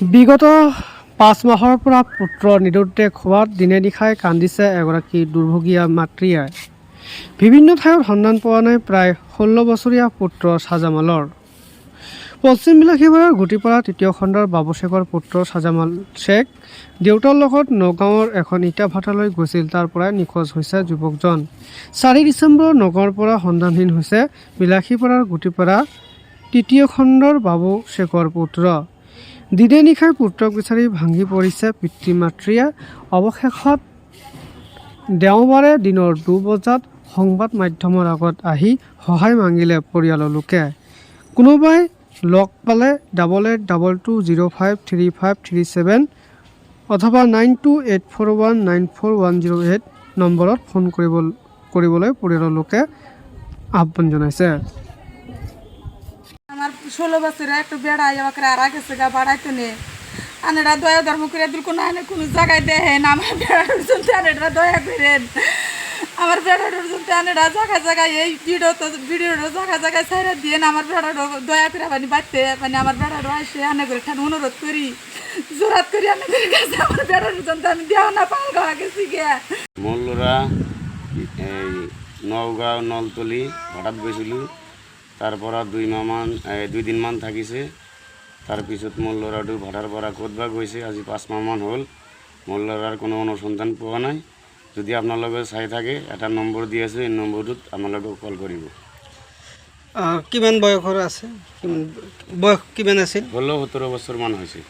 বিগত 5 মাহৰ পৰা পুত্ৰ নিৰুদ্দেশ হোৱাত দিনে নিশাই কান্দিছে এগৰাকী দুৰ্ভগীয়া মাতৃয়ে। বিভিন্ন ঠাইত সন্ধান পোৱা নাই প্ৰায় 16 বছৰীয়া পুত্ৰ ছাজামালৰ। পশ্চিম বিলাসীপাৰাৰ গুটিপাৰা তৃতীয় খণ্ডৰ বাবু শেখৰ পুত্ৰ ছাজামাল শেখ দেউতাৰ লগত নগাঁৱৰ এখন ইটা ভাটালৈ গৈছিল। তাৰ পৰাই নিখোজ হৈছে যুৱকজন। 4 ডিচেম্বৰত নগাঁৱৰ পৰা সন্ধানহীন হৈছে বিলাসীপাৰাৰ গুটিপাৰা তৃতীয় খণ্ডৰ বাবু শেখৰ পুত্ৰ। দিনে নিশাই পুত্ৰক বিচাৰি ভাঙি পৰিছে পিতৃ মাতৃয়ে। অৱশেষত দেওবাৰে দিনৰ 2 বজাত সংবাদ মাধ্যমৰ আগত আহি সহায় মাগিলে পৰিয়ালৰ লোকে। কোনোবাই লগ পালে 8822053537 অথবা 9284194108 নম্বৰত ফোন কৰিবলৈ পৰিয়ালৰ লোকে আহ্বান জনাইছে। আমার 16 বছরের একটু বেড়াই আমাকে আর গেছে গা বাড়াইতে নে আনেরা দয়া ধর্ম করে দিল কোনো আনে কোনো জায়গায় দেখেন আমার বেড়ার শুনতে আনেরা দয়া করেন আমার বেড়ার শুনতে আনেরা জায়গায় জায়গায় এই ভিডিওটা জায়গায় জায়গায় ছাইরা দিয়ে আমার বেড়ার দয়া করে মানে বাড়তে মানে আমার বেড়ার আসে আনে করে খান অনুরোধ করি জোরাত করি আনে করে গেছে আমার বেড়ার শুনতে আমি দেওয়া না পাল গাওয়া গেছি গিয়া মল্লরা এই নওগাঁও নলতলি হঠাৎ গৈছিলোঁ। তাৰ পৰা 2 দিনমান থাকিছে। তাৰপিছত মোৰ ল'ৰাটো ভাড়াৰ পৰা ক'ত বা গৈছে। আজি 5 মাহমান হ'ল মোৰ ল'ৰাৰ কোনো অনুসন্ধান পোৱা নাই। যদি আপোনালোকে চাই থাকে এটা নম্বৰ দি আছোঁ, এই নম্বৰটোত আপোনালোকে কল কৰিব। কিমান বয়সৰ আছে? বয়স কিমান আছিল? 16-17 বছৰমান হৈছে।